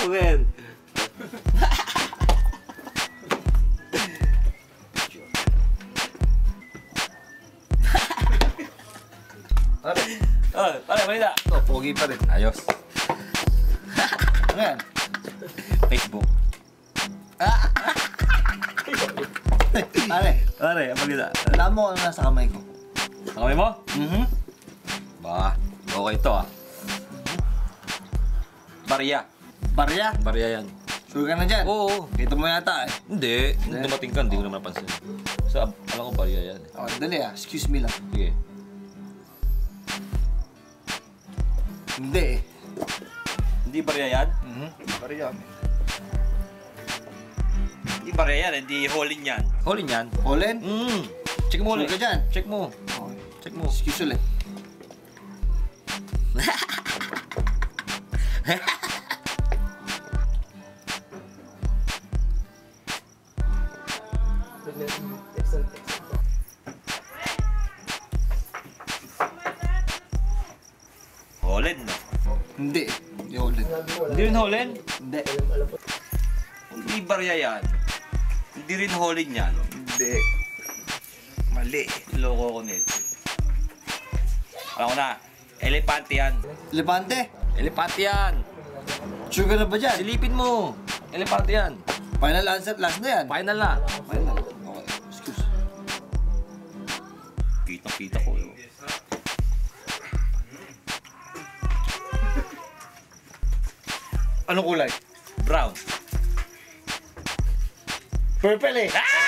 men. Pare. Oh, pare, balita. Ito, pogi pa rin. Ayos. Ano yan? Facebook. Pare, Pare, ang balita. alam mo ano nasa kamay ko? Ang kamay mo? Ba, Okay to ah. Barya. barya? Barya yan. Sure ka na dyan? Oo. Kita mo yata eh. Hindi. Nung dumating ka, hindi ko naman napansin. So, alam ko barya yan. Oh, dali ah. Excuse me lang. Sige. Hindi eh. Hindi barya yan? Barya. Hindi barya yan. Hindi holin yan. Holin yan? Olen? Check mo ulit. Sure ka dyan? Check mo. Okay. Check mo. Excuse ulit. Holin, no? Hindi eh. Hindi Olen. Hindi rin holin? Hindi. Hindi barya yan. Hindi rin holin yan. Hindi. Mali. Loko ko nito. Alam ko na. Elepante yan. Elepante? Elepante yan. Sure ka na ba dyan? Silipin mo. Elepante yan. Final answer, last na yan. Final na. Final. Okay. Excuse. Kita ko. Anong kulay? Brown. Purple eh. Ah!